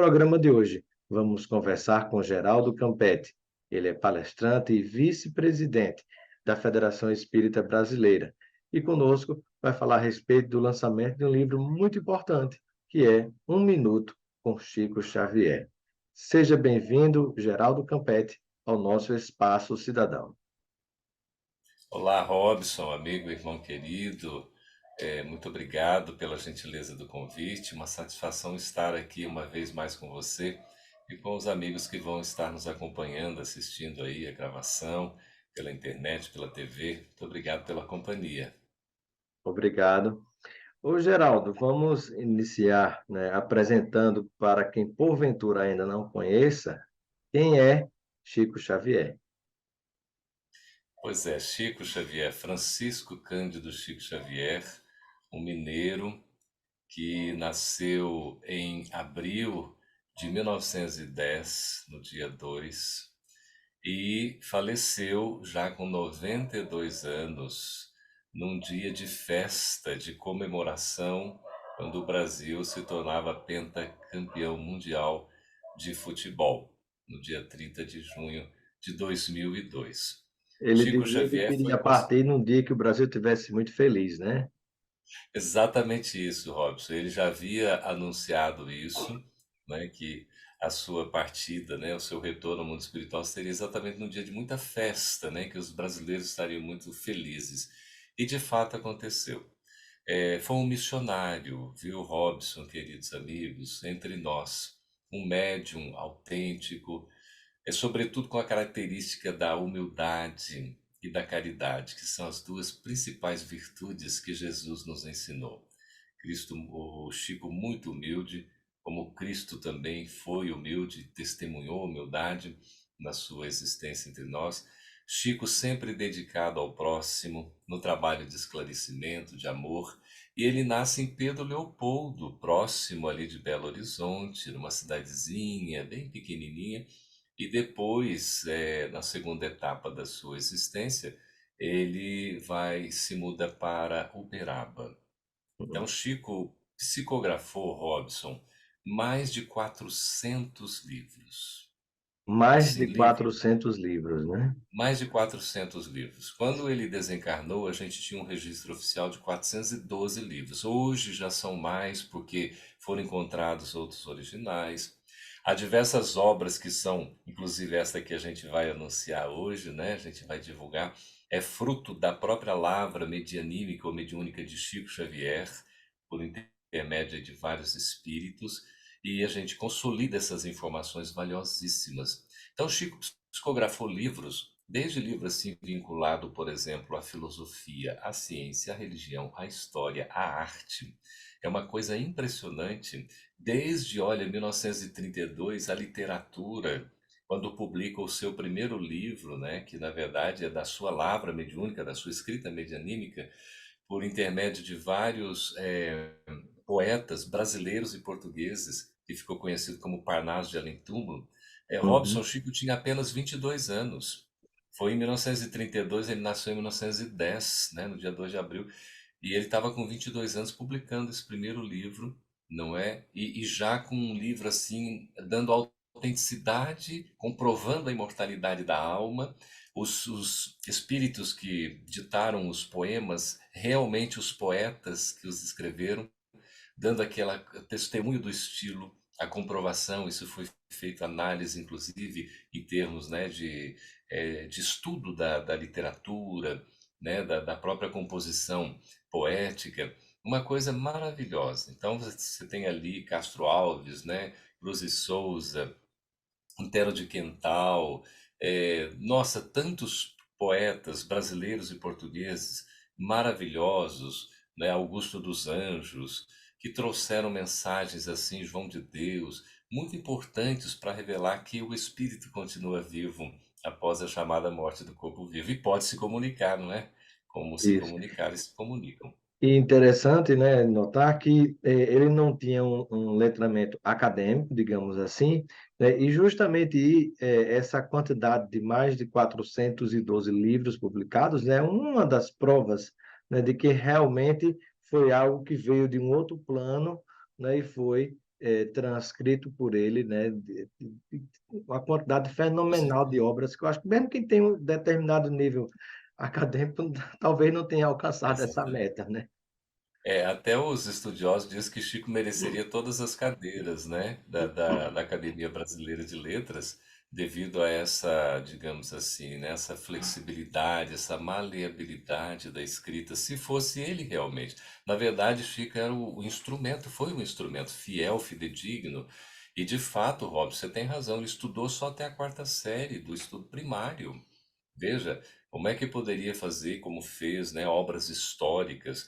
programa de hoje, vamos conversar com Geraldo Campetti. Ele é palestrante e vice-presidente da Federação Espírita Brasileira. E conosco vai falar a respeito do lançamento de um livro muito importante, que é Um Minuto com Chico Xavier. Seja bem-vindo, Geraldo Campetti, ao nosso Espaço Cidadão. Olá, Robson, amigo, irmão querido. Muito obrigado pela gentileza do convite. Uma satisfação estar aqui uma vez mais com você e com os amigos que vão estar nos acompanhando, assistindo aí a gravação pela internet, pela TV. Muito obrigado pela companhia. Obrigado. Ô, Geraldo, vamos iniciar, né, apresentando para quem porventura ainda não conheça, quem é Chico Xavier. Pois é, Chico Xavier, Francisco Cândido Chico Xavier, um mineiro que nasceu em abril de 1910, no dia 2, e faleceu já com 92 anos, num dia de festa, de comemoração, quando o Brasil se tornava pentacampeão mundial de futebol, no dia 30 de junho de 2002. Ele Chico dizia que Xavier foi queria partir num dia que o Brasil tivesse muito feliz, né? exatamente isso, Robson. Ele já havia anunciado isso, né, que a sua partida, né, o seu retorno ao mundo espiritual seria exatamente num dia de muita festa, né, que os brasileiros estariam muito felizes. E de fato aconteceu. Foi um missionário, viu, Robson, queridos amigos, entre nós, um médium autêntico, sobretudo com a característica da humildade e da caridade, que são as duas principais virtudes que Jesus nos ensinou. Cristo, o Chico muito humilde, como Cristo também foi humilde, testemunhou humildade na sua existência entre nós. Chico sempre dedicado ao próximo, no trabalho de esclarecimento, de amor, e ele nasce em Pedro Leopoldo, próximo ali de Belo Horizonte, numa cidadezinha bem pequenininha, e depois, na segunda etapa da sua existência, ele se muda para Uberaba. Então, Chico psicografou, Robson, mais de 400 livros. Mais Assim, de 400 livros, né? mais de 400 livros. Quando ele desencarnou, a gente tinha um registro oficial de 412 livros. Hoje já são mais, porque foram encontrados outros originais. Há diversas obras que são, inclusive esta que a gente vai anunciar hoje, né? A gente vai divulgar, é fruto da própria lavra medianímica ou mediúnica de Chico Xavier, por intermédio de vários espíritos, e a gente consolida essas informações valiosíssimas. Então, Chico psicografou livros, desde livro assim vinculado, por exemplo, à filosofia, à ciência, à religião, à história, à arte. É uma coisa impressionante, desde, olha, 1932, a literatura, quando publica o seu primeiro livro, né, que na verdade é da sua lavra mediúnica, da sua escrita medianímica, por intermédio de vários poetas brasileiros e portugueses, que ficou conhecido como Parnaso de Além Túmulo. Robson Uhum. Chico tinha apenas 22 anos. Foi em 1932, ele nasceu em 1910, né, no dia 2 de abril, e ele estava com 22 anos publicando esse primeiro livro, não é? E já com um livro assim, dando autenticidade, comprovando a imortalidade da alma, os espíritos que ditaram os poemas, realmente os poetas que os escreveram, dando aquela testemunho do estilo, a comprovação, isso foi feito análise, inclusive, em termos, né, de estudo da literatura, né, da própria composição poética, uma coisa maravilhosa. Então, você tem ali Castro Alves, né, Cruz e Souza, Antero de Quental, nossa, tantos poetas brasileiros e portugueses maravilhosos, né? Augusto dos Anjos, que trouxeram mensagens assim, João de Deus, muito importantes para revelar que o espírito continua vivo após a chamada morte do corpo vivo e pode se comunicar, não é? Como se Isso. comunicar, eles se comunicam. E interessante, né, notar que ele não tinha um letramento acadêmico, digamos assim, né, e justamente essa quantidade de mais de 412 livros publicados é uma das provas, né, de que realmente foi algo que veio de um outro plano, né, e foi transcrito por ele, né, uma quantidade fenomenal de obras que eu acho que mesmo quem tem um determinado nível acadêmico talvez não tenha alcançado essa Exatamente. meta, né? É, até os estudiosos dizem que Chico mereceria todas as cadeiras, né, da Academia Brasileira de Letras, devido a essa, digamos assim, né, essa flexibilidade, essa maleabilidade da escrita, se fosse ele realmente. Na verdade, Chico era o instrumento, foi um instrumento fiel, fidedigno, e de fato, Rob, você tem razão, ele estudou só até a quarta série do estudo primário. Veja, como é que poderia fazer, como fez, né, obras históricas.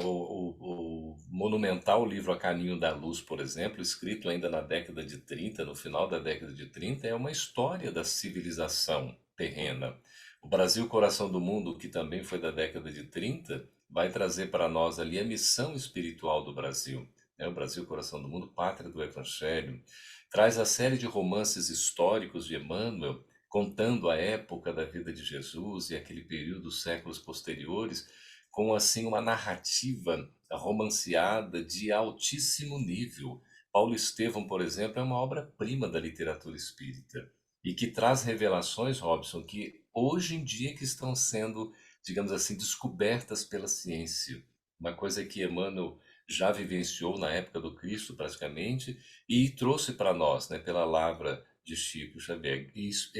O monumental livro A Caminho da Luz, por exemplo, escrito ainda na década de 30, no final da década de 30, é uma história da civilização terrena. O Brasil, Coração do Mundo, que também foi da década de 30, vai trazer para nós ali a missão espiritual do Brasil. Né? O Brasil, Coração do Mundo, Pátria do Evangelho. Traz a série de romances históricos de Emmanuel, contando a época da vida de Jesus e aquele período dos séculos posteriores, com assim uma narrativa romanceada de altíssimo nível. Paulo Estevam, por exemplo, é uma obra-prima da literatura espírita e que traz revelações, Robson, que hoje em dia que estão sendo, digamos assim, descobertas pela ciência. Uma coisa que Emmanuel já vivenciou na época do Cristo, praticamente, e trouxe para nós, né, pela lavra de Chico Xavier. Isso,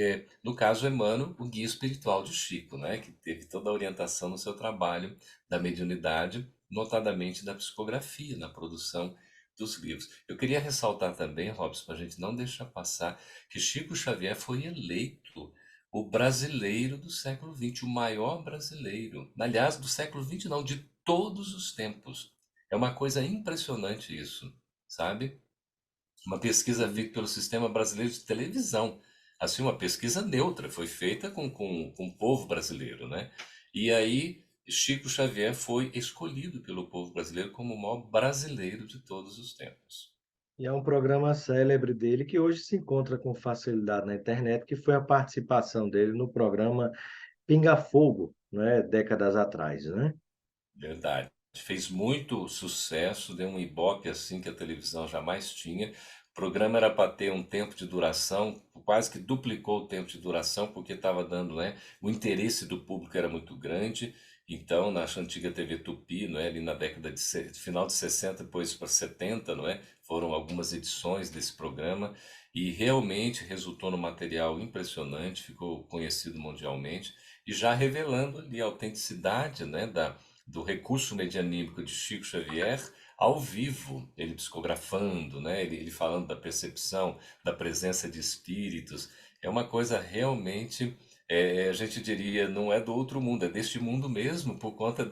no caso, Emmanuel, o guia espiritual de Chico, né, que teve toda a orientação no seu trabalho da mediunidade, notadamente da psicografia, na produção dos livros. Eu queria ressaltar também, Robson, para a gente não deixar passar, que Chico Xavier foi eleito o brasileiro do século XX, o maior brasileiro. Aliás, do século XX não, de todos os tempos. É uma coisa impressionante isso, sabe? Uma pesquisa feita pelo Sistema Brasileiro de Televisão. Assim, uma pesquisa neutra, foi feita com o povo brasileiro, né? E aí, Chico Xavier foi escolhido pelo povo brasileiro como o maior brasileiro de todos os tempos. E é um programa célebre dele que hoje se encontra com facilidade na internet, que foi a participação dele no programa Pinga Fogo, né, décadas atrás, né? Verdade. Fez muito sucesso, deu um ibope assim que a televisão jamais tinha. O programa era para ter um tempo de duração, quase que duplicou o tempo de duração, porque estava dando, né? O interesse do público era muito grande. Então, na antiga TV Tupi, não é? Ali na década de final de 60, depois para 70, não é? Foram algumas edições desse programa e realmente resultou num material impressionante, ficou conhecido mundialmente e já revelando ali a autenticidade, né, do recurso medianímico de Chico Xavier ao vivo, ele psicografando, né? Ele falando da percepção, da presença de espíritos. É uma coisa realmente, a gente diria, não é do outro mundo, é deste mundo mesmo, por conta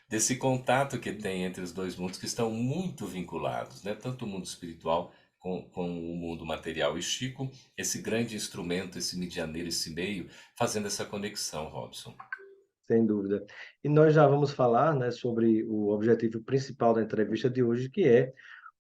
desse contato que tem entre os dois mundos, que estão muito vinculados, né? Tanto o mundo espiritual com o mundo material. E Chico, esse grande instrumento, esse medianeiro, esse meio, fazendo essa conexão, Robson. Sem dúvida. E nós já vamos falar, né, sobre o objetivo principal da entrevista de hoje, que é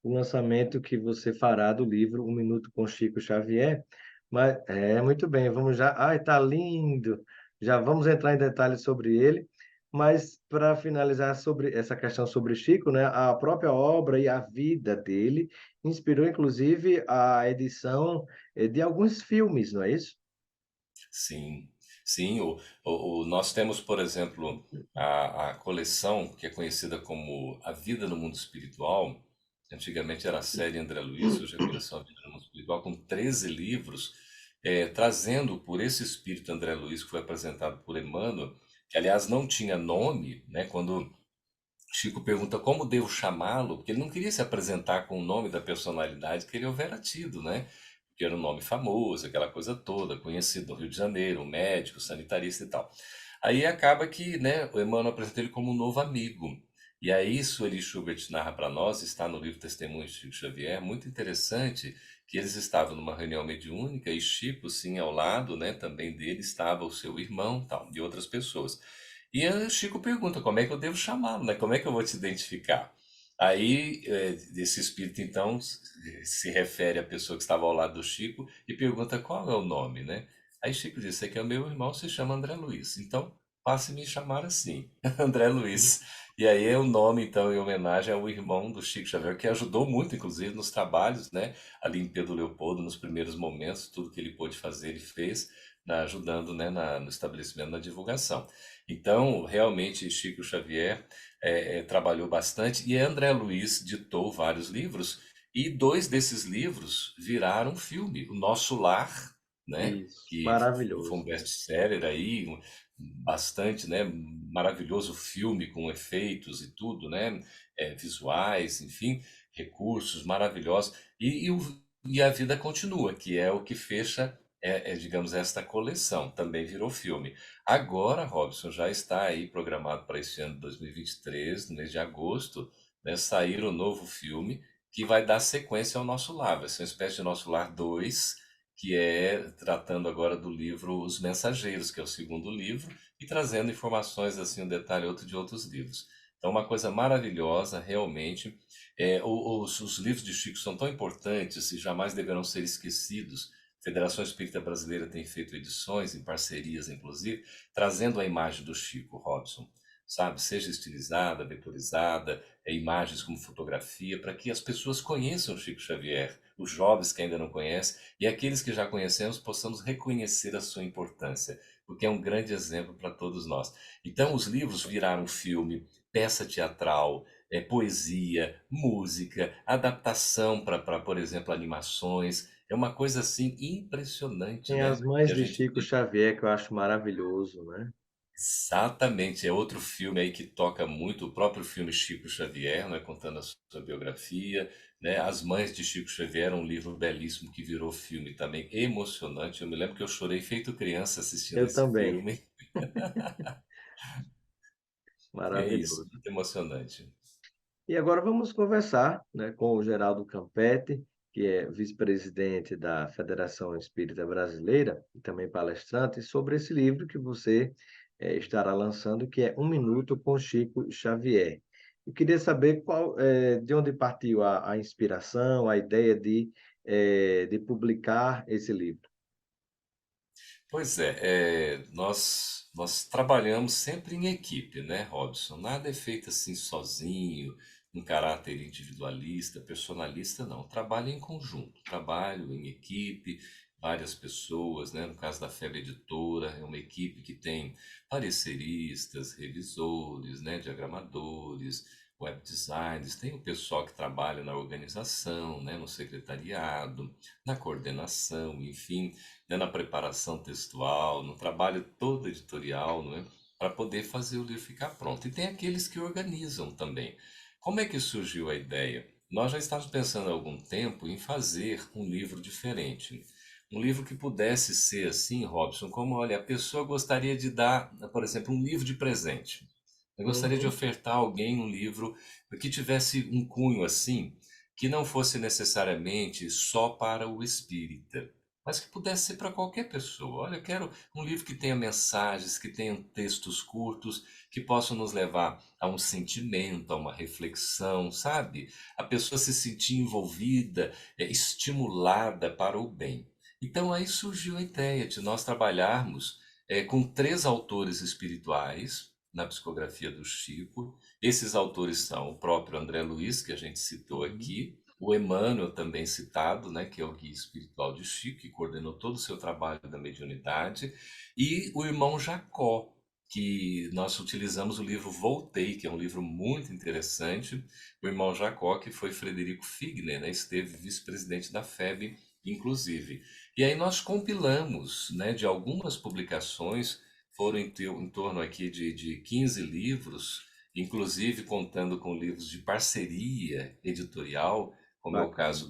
o lançamento que você fará do livro Um Minuto com Chico Xavier. Mas muito bem, vamos já. Ai, tá lindo! Já vamos entrar em detalhes sobre ele. Mas para finalizar sobre essa questão sobre Chico, né, a própria obra e a vida dele inspirou inclusive a edição de alguns filmes, não é isso? Sim, sim. Nós temos, por exemplo, a coleção que é conhecida como A Vida no Mundo Espiritual. Antigamente era a série André Luiz, hoje é a coleção A Vida no Mundo Espiritual, com 13 livros, trazendo por esse espírito André Luiz, que foi apresentado por Emmanuel, que aliás não tinha nome, né? Quando Chico pergunta como devo chamá-lo, porque ele não queria se apresentar com o nome da personalidade que ele houvera tido, né? Porque era um nome famoso, aquela coisa toda, conhecido no Rio de Janeiro, um médico, sanitarista e tal. Aí acaba que, né, o Emmanuel apresenta ele como um novo amigo. E aí isso Eli Schubert narra para nós, está no livro Testemunhos de Chico Xavier, muito interessante que eles estavam numa reunião mediúnica e Chico, sim, ao lado, né, também dele estava o seu irmão, tal, e outras pessoas. E o Chico pergunta, como é que eu devo chamá-lo, né? Como é que eu vou te identificar? Aí, esse espírito, então, se refere à pessoa que estava ao lado do Chico e pergunta qual é o nome, né? Aí Chico diz, esse aqui é o meu irmão, se chama André Luiz. Então, passe a me chamar assim, André Luiz. E aí é o nome, então, em homenagem ao irmão do Chico Xavier, que ajudou muito, inclusive, nos trabalhos, né? Ali em Pedro Leopoldo, nos primeiros momentos, tudo que ele pôde fazer, ele fez, ajudando, né, no estabelecimento, na divulgação. Então, realmente, Chico Xavier trabalhou bastante, e André Luiz ditou vários livros, e dois desses livros viraram filme. O Nosso Lar, né? Isso, Que foi um maravilhoso. best-seller aí, bastante, né? Maravilhoso filme com efeitos e tudo, né? Visuais, enfim, recursos maravilhosos. E a vida continua, que é o que fecha, digamos, esta coleção. Também virou filme. Agora, Robson, já está aí programado para esse ano de 2023, no mês de agosto, né, sair o novo filme que vai dar sequência ao Nosso Lar. Vai ser uma espécie de Nosso Lar 2, que é tratando agora do livro Os Mensageiros, que é o segundo livro, e trazendo informações, assim, um detalhe ou outro de outros livros. Então, uma coisa maravilhosa, realmente. Os livros de Chico são tão importantes e jamais deverão ser esquecidos. A Federação Espírita Brasileira tem feito edições, em parcerias, inclusive, trazendo a imagem do Chico, Robson, sabe? Seja estilizada, vetorizada, imagens como fotografia, para que as pessoas conheçam o Chico Xavier, os jovens que ainda não conhecem, e aqueles que já conhecemos possamos reconhecer a sua importância, porque é um grande exemplo para todos nós. Então, os livros viraram filme, peça teatral, poesia, música, adaptação para, por exemplo, animações. É uma coisa assim impressionante, Tem né? As Que Mães a de gente Chico vê. Xavier, que eu acho maravilhoso, né? Exatamente, é outro filme aí que toca muito, o próprio filme Chico Xavier, né, contando a sua biografia, né? As Mães de Chico Xavier, um livro belíssimo que virou filme também, emocionante. Eu me lembro que eu chorei feito criança assistindo Eu esse também. filme. É isso, Maravilhoso. muito emocionante. E agora vamos conversar, né, com o Geraldo Campetti, que é vice-presidente da Federação Espírita Brasileira e também palestrante, sobre esse livro que você estará lançando, que é Um Minuto com Chico Xavier. Eu queria saber de onde partiu a inspiração, a ideia de publicar esse livro. Pois nós trabalhamos sempre em equipe, né, Robson? Nada é feito assim sozinho, em caráter individualista, personalista, não. Trabalho em conjunto, trabalho em equipe, várias pessoas, né? No caso da FEB Editora, é uma equipe que tem pareceristas, revisores, né, diagramadores, web designers, tem o pessoal que trabalha na organização, né, no secretariado, na coordenação, enfim, né, na preparação textual, no trabalho todo editorial, não é? Para poder fazer o livro ficar pronto. E tem aqueles que organizam também. Como é que surgiu a ideia? Nós já estávamos pensando há algum tempo em fazer um livro diferente. Um livro que pudesse ser assim, Robson, como, olha, a pessoa gostaria de dar, por exemplo, um livro de presente. Eu gostaria de Uhum. ofertar a alguém um livro que tivesse um cunho assim, que não fosse necessariamente só para o espírita, mas que pudesse ser para qualquer pessoa. Olha, eu quero um livro que tenha mensagens, que tenha textos curtos, que possam nos levar a um sentimento, a uma reflexão, sabe? A pessoa se sentir envolvida, estimulada para o bem. Então aí surgiu a ideia de nós trabalharmos com três autores espirituais na psicografia do Chico. Esses autores são o próprio André Luiz, que a gente citou Uhum. aqui, o Emmanuel, também citado, né, que é o guia espiritual de Chico, que coordenou todo o seu trabalho da mediunidade, e o irmão Jacó, que nós utilizamos o livro Voltei, que é um livro muito interessante. O irmão Jacó, que foi Frederico Figner, né, esteve vice-presidente da FEB, inclusive. E aí nós compilamos, né, de algumas publicações, foram em torno aqui de 15 livros, inclusive contando com livros de parceria editorial, como é o Bacana. caso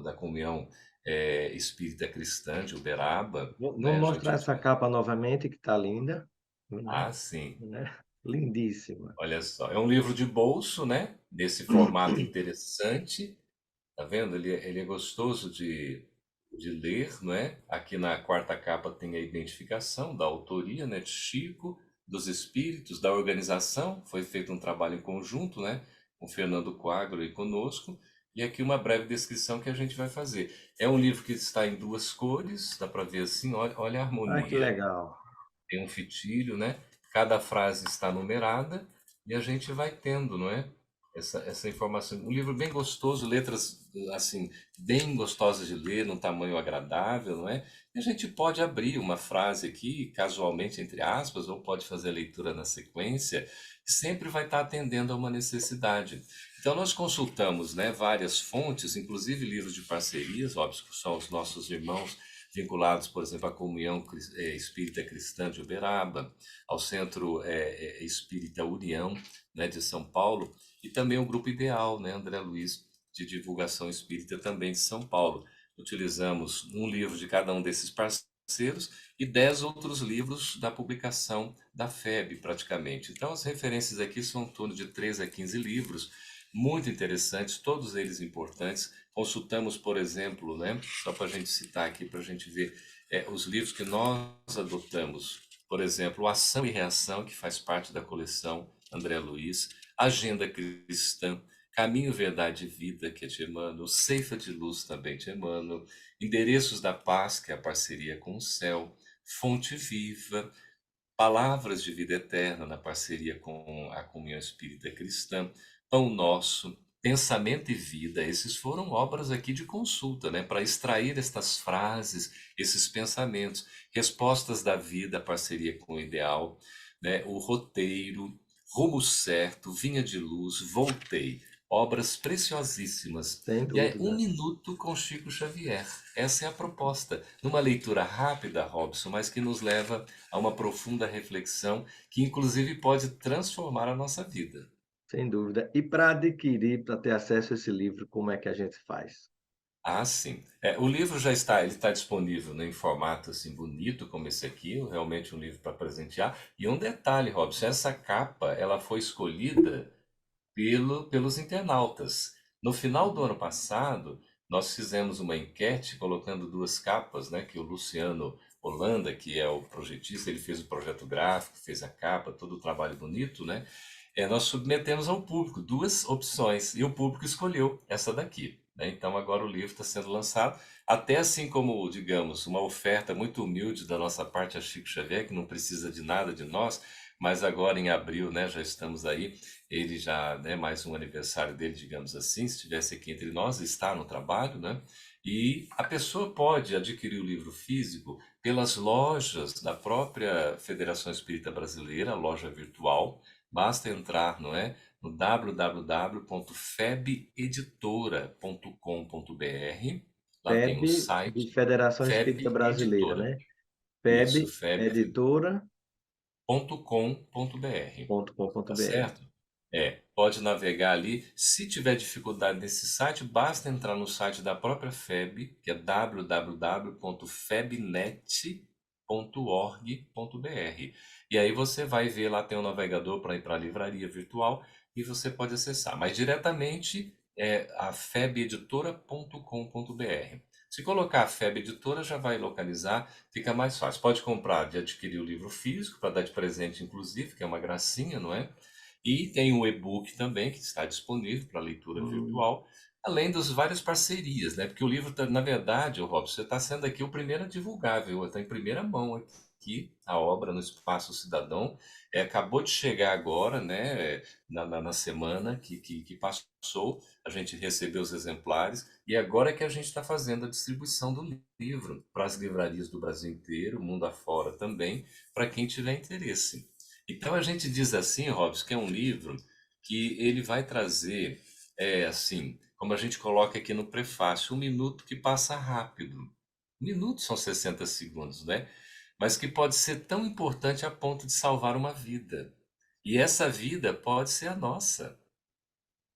da Comunhão Espírita Cristã de Uberaba, né? Vamos A mostrar gente essa capa novamente, que está linda, né? sim, Né? Lindíssima. olha só, é um livro de bolso, né? Desse formato interessante, tá vendo? Ele é gostoso de ler, não é? Aqui na quarta capa tem a identificação da autoria, né? De Chico, dos espíritos, da organização. Foi feito um trabalho em conjunto, né? Com Fernando Quagro e conosco. E aqui uma breve descrição que a gente vai fazer. É um livro que está em duas cores, dá para ver assim, olha, olha a Ah, que harmonia. legal. tem um fitilho, né? Cada frase está numerada e a gente vai tendo, não é? Essa informação. Um livro bem gostoso, letras assim, bem gostosas de ler, num tamanho agradável, não é? E a gente pode abrir uma frase aqui, casualmente, entre aspas, ou pode fazer a leitura na sequência, e sempre vai estar atendendo a uma necessidade. Então, nós consultamos, né, várias fontes, inclusive livros de parcerias, óbvio que são os nossos irmãos vinculados, por exemplo, à Comunhão Espírita Cristã de Uberaba, ao Centro Espírita União, né, de São Paulo, e também o Grupo Ideal, né, André Luiz, de Divulgação Espírita, também de São Paulo. Utilizamos um livro de cada um desses parceiros e 10 outros livros da publicação da FEB, praticamente. Então, as referências aqui são em torno de 13 a 15 livros, muito interessantes, todos eles importantes. Consultamos, por exemplo, né, só para a gente citar aqui, para a gente ver os livros que nós adotamos. Por exemplo, Ação e Reação, que faz parte da coleção André Luiz, Agenda Cristã, Caminho, Verdade e Vida, que é de Emmanuel, Ceifa de Luz, também de Emmanuel, Endereços da Paz, que é a parceria com o Céu, Fonte Viva, Palavras de Vida Eterna, na parceria com a Comunhão Espírita Cristã, Pão Nosso, Pensamento e Vida. Esses foram obras aqui de consulta, né, para extrair estas frases, esses pensamentos, Respostas da Vida, a parceria com o Ideal, né, o Roteiro, Rumo Certo, Vinha de Luz, Voltei. Obras preciosíssimas. Sem E é Um dúvida. Minuto com Chico Xavier. Essa é a proposta. Numa leitura rápida, Robson, mas que nos leva a uma profunda reflexão que, inclusive, pode transformar a nossa vida. Sem dúvida. E para adquirir, para ter acesso a esse livro, como é que a gente faz? Ah, sim. O livro já está, ele está disponível, né, em formato assim bonito como esse aqui, realmente um livro para presentear. E um detalhe, Robson, essa capa, ela foi escolhida pelos internautas. No final do ano passado, nós fizemos uma enquete colocando duas capas, né, que o Luciano Holanda, que é o projetista, ele fez o projeto gráfico, fez a capa, todo o trabalho bonito, né? Nós submetemos ao público duas opções e o público escolheu essa daqui, né? Então agora o livro está sendo lançado, até assim como, digamos, uma oferta muito humilde da nossa parte a Chico Xavier, que não precisa de nada de nós, mas agora em abril, né, já estamos aí, ele já, né, mais um aniversário dele, digamos assim, se estivesse aqui entre nós, está no trabalho, né? E a pessoa pode adquirir o livro físico pelas lojas da própria Federação Espírita Brasileira, loja virtual. Basta entrar, não é, no www.febeditora.com.br. Lá tem um FEB site, de Federação Espírita FEB Brasileira, Editora. né? Isso, FEB Editora. feb.com.br. Tá .com.br. certo? Pode navegar ali. Se tiver dificuldade nesse site, basta entrar no site da própria FEB, que é www.febnet.org.br. E aí você vai ver lá, tem um navegador para ir para a livraria virtual e você pode acessar. Mas diretamente é a febeditora.com.br. Se colocar a FEB Editora, já vai localizar, fica mais fácil. Pode comprar de adquirir o livro físico, para dar de presente, inclusive, que é uma gracinha, não é? E tem o e-book também, que está disponível para leitura Hum, virtual, além das várias parcerias, né? Porque o livro, na verdade, Robson, você está sendo aqui o primeiro a divulgar, viu? Está em primeira mão aqui, a obra no Espaço Cidadão. Acabou de chegar agora, né? Na semana que passou, a gente recebeu os exemplares e agora é que a gente está fazendo a distribuição do livro para as livrarias do Brasil inteiro, mundo afora também, para quem tiver interesse. Então a gente diz assim, Robson, que é um livro que ele vai trazer, assim, como a gente coloca aqui no prefácio, um minuto que passa rápido. Um minuto são 60 segundos, né? Mas que pode ser tão importante a ponto de salvar uma vida. E essa vida pode ser a nossa,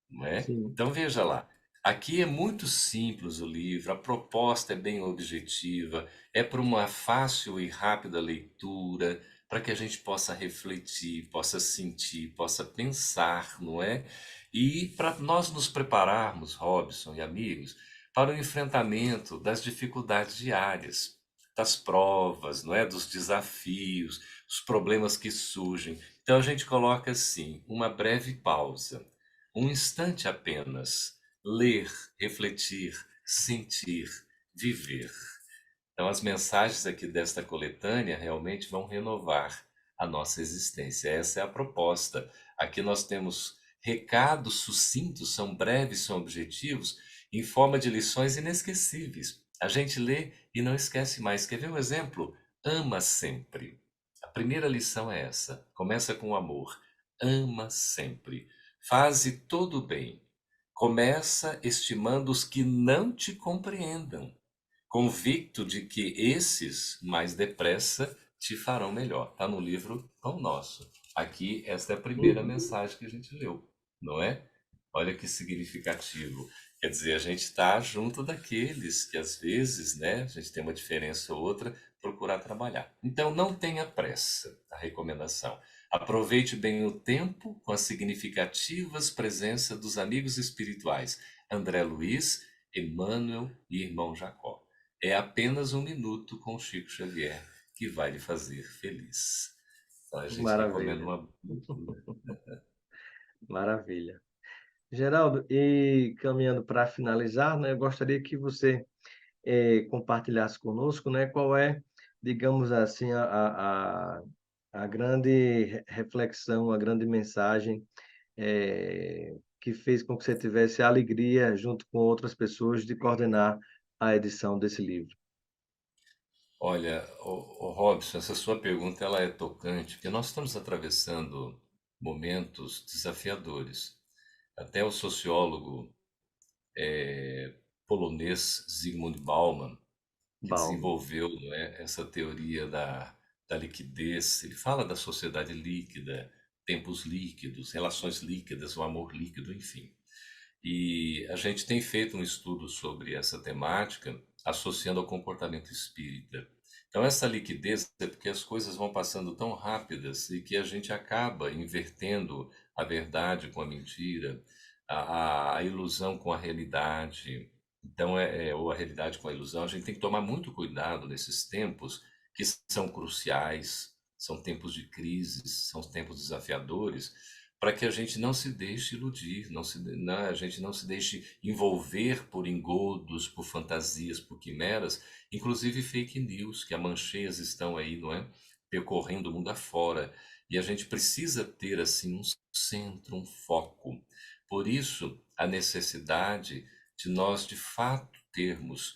não é? sim. Então veja lá, aqui é muito simples o livro, a proposta é bem objetiva, é para uma fácil e rápida leitura, para que a gente possa refletir, possa sentir, possa pensar, não é? E para nós nos prepararmos, Robson e amigos, para o enfrentamento das dificuldades diárias, das provas, não é? Dos desafios, os problemas que surgem. Então a gente coloca assim, uma breve pausa, um instante apenas. Ler, refletir, sentir, viver. Então, as mensagens aqui desta coletânea realmente vão renovar a nossa existência. Essa é a proposta. Aqui nós temos recados sucintos, são breves, são objetivos, em forma de lições inesquecíveis. A gente lê e não esquece mais. Quer ver um exemplo? Ama sempre. A primeira lição é essa. Começa com o amor. Ama sempre. Faze todo o bem. Começa estimando os que não te compreendam, convicto de que esses mais depressa te farão melhor. Está no livro Pão Nosso. Aqui, esta é a primeira Uhum. mensagem que a gente leu, não é? Olha que significativo. Quer dizer, a gente está junto daqueles que às vezes, né, a gente tem uma diferença ou outra, procurar trabalhar. Então, não tenha pressa, a recomendação. Aproveite bem o tempo com as significativas presenças dos amigos espirituais André Luiz, Emmanuel e irmão Jacó. É apenas um minuto com Chico Xavier que vai lhe fazer feliz. Então a gente recomenda Maravilha, uma leitura. maravilha. Geraldo, e caminhando para finalizar, né, eu gostaria que você compartilhasse conosco, né, qual é, digamos assim, a grande reflexão, a grande mensagem que fez com que você tivesse a alegria, junto com outras pessoas, de coordenar a edição desse livro. Olha, o Robson, essa sua pergunta ela é tocante, porque nós estamos atravessando momentos desafiadores. Até o sociólogo polonês Zygmunt Bauman, que Bom, desenvolveu, não é, essa teoria da liquidez. Ele fala da sociedade líquida, tempos líquidos, relações líquidas, o amor líquido, enfim. E a gente tem feito um estudo sobre essa temática, associando ao comportamento espírita. Então, essa liquidez é porque as coisas vão passando tão rápidas e que a gente acaba invertendo a verdade com a mentira, a ilusão com a realidade. Então, ou a realidade com a ilusão. A gente tem que tomar muito cuidado nesses tempos que são cruciais, são tempos de crises, são tempos desafiadores, para que a gente não se deixe iludir, a gente não se deixe envolver por engodos, por fantasias, por quimeras, inclusive fake news, que a mancheias estão aí, não é? Percorrendo o mundo afora. E a gente precisa ter, assim, um centro, um foco. Por isso, a necessidade de nós, de fato, termos.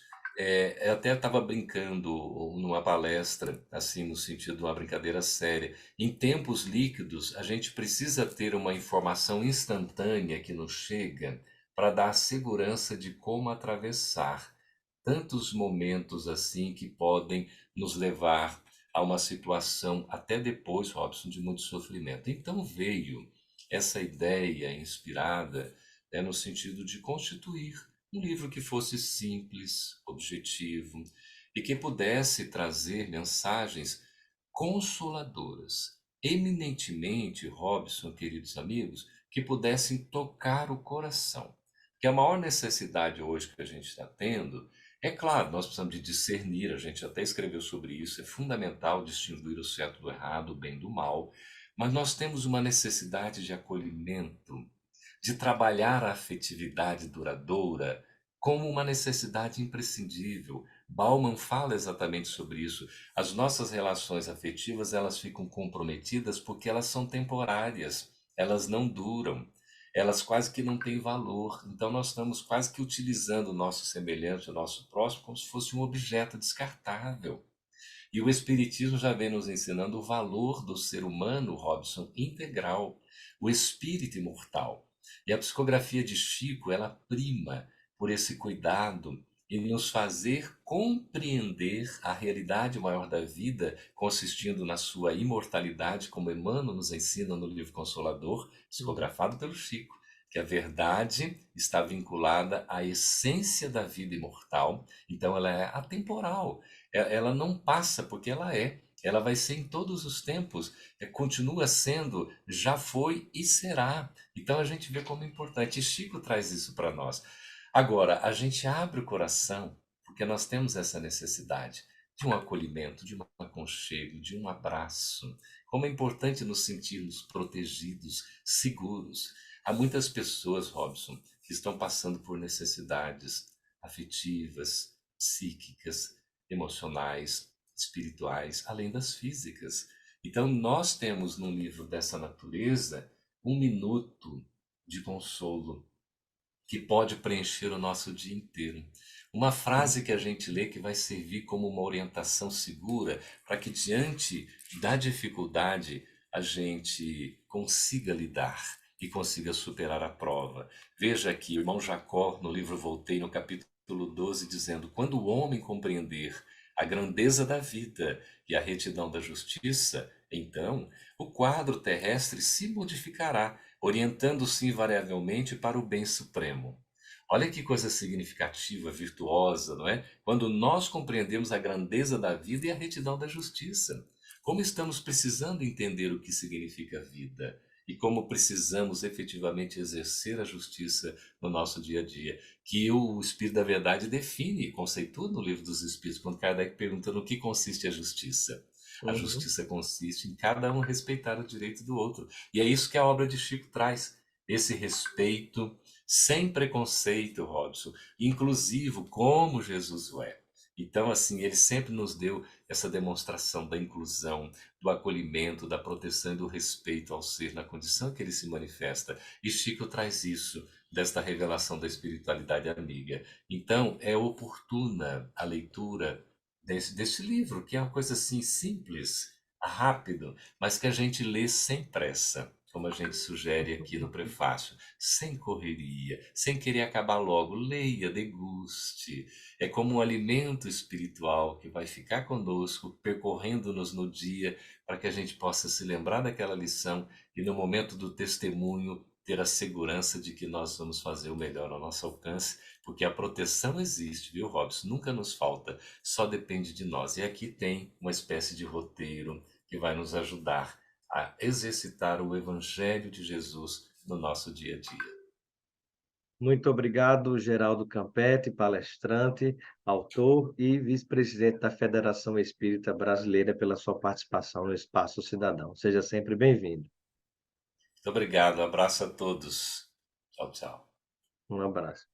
Eu até estava brincando numa palestra, assim, no sentido de uma brincadeira séria. Em tempos líquidos, a gente precisa ter uma informação instantânea que nos chega para dar segurança de como atravessar tantos momentos assim que podem nos levar a uma situação, até depois, Robson, de muito sofrimento. Então veio essa ideia inspirada, né, no sentido de constituir um livro que fosse simples, objetivo e que pudesse trazer mensagens consoladoras, eminentemente, Robson, queridos amigos, que pudessem tocar o coração. Que a maior necessidade hoje que a gente está tendo, é claro, nós precisamos de discernir, a gente até escreveu sobre isso, é fundamental distinguir o certo do errado, o bem do mal, mas nós temos uma necessidade de acolhimento, de trabalhar a afetividade duradoura como uma necessidade imprescindível. Bauman fala exatamente sobre isso. As nossas relações afetivas, elas ficam comprometidas porque elas são temporárias, elas não duram, elas quase que não têm valor. Então nós estamos quase que utilizando o nosso semelhante, o nosso próximo, como se fosse um objeto descartável. E o Espiritismo já vem nos ensinando o valor do ser humano, Robson, integral, o espírito imortal. E a psicografia de Chico, ela prima por esse cuidado em nos fazer compreender a realidade maior da vida, consistindo na sua imortalidade, como Emmanuel nos ensina no livro Consolador, uhum. psicografado pelo Chico, que a verdade está vinculada à essência da vida imortal, então ela é atemporal, ela não passa porque ela é. Ela vai ser em todos os tempos, continua sendo, já foi e será. Então a gente vê como é importante. E Chico traz isso para nós. Agora, a gente abre o coração, porque nós temos essa necessidade de um acolhimento, de um aconchego, de um abraço. Como é importante nos sentirmos protegidos, seguros. Há muitas pessoas, Robson, que estão passando por necessidades afetivas, psíquicas, emocionais, espirituais, além das físicas. Então, nós temos no livro dessa natureza um minuto de consolo que pode preencher o nosso dia inteiro. Uma frase que a gente lê que vai servir como uma orientação segura para que, diante da dificuldade, a gente consiga lidar e consiga superar a prova. Veja aqui, o irmão Jacó, no livro Voltei, no capítulo 12, dizendo: quando o homem compreender a grandeza da vida e a retidão da justiça, então o quadro terrestre se modificará, orientando-se invariavelmente para o bem supremo. Olha que coisa significativa, virtuosa, não é? Quando nós compreendemos a grandeza da vida e a retidão da justiça. Como estamos precisando entender o que significa vida e como precisamos efetivamente exercer a justiça no nosso dia a dia, que o Espírito da Verdade define e conceitua no Livro dos Espíritos, quando Kardec pergunta no que consiste a justiça. A Uhum. justiça consiste em cada um respeitar o direito do outro. E é isso que a obra de Chico traz, esse respeito sem preconceito, Robson, inclusivo, como Jesus o é. Então, assim, ele sempre nos deu essa demonstração da inclusão, do acolhimento, da proteção e do respeito ao ser na condição que ele se manifesta. E Chico traz isso desta revelação da espiritualidade amiga. Então, é oportuna a leitura desse livro, que é uma coisa assim simples, rápido, mas que a gente lê sem pressa, como a gente sugere aqui no prefácio, sem correria, sem querer acabar logo. Leia, deguste. É como um alimento espiritual que vai ficar conosco, percorrendo-nos no dia, para que a gente possa se lembrar daquela lição e no momento do testemunho ter a segurança de que nós vamos fazer o melhor ao nosso alcance, porque a proteção existe, viu, Robson? Nunca nos falta, só depende de nós. E aqui tem uma espécie de roteiro que vai nos ajudar a exercitar o Evangelho de Jesus no nosso dia a dia. Muito obrigado, Geraldo Campetti, palestrante, autor e vice-presidente da Federação Espírita Brasileira, pela sua participação no Espaço Cidadão. Seja sempre bem-vindo. Muito obrigado, abraço a todos. Tchau, tchau. Um abraço.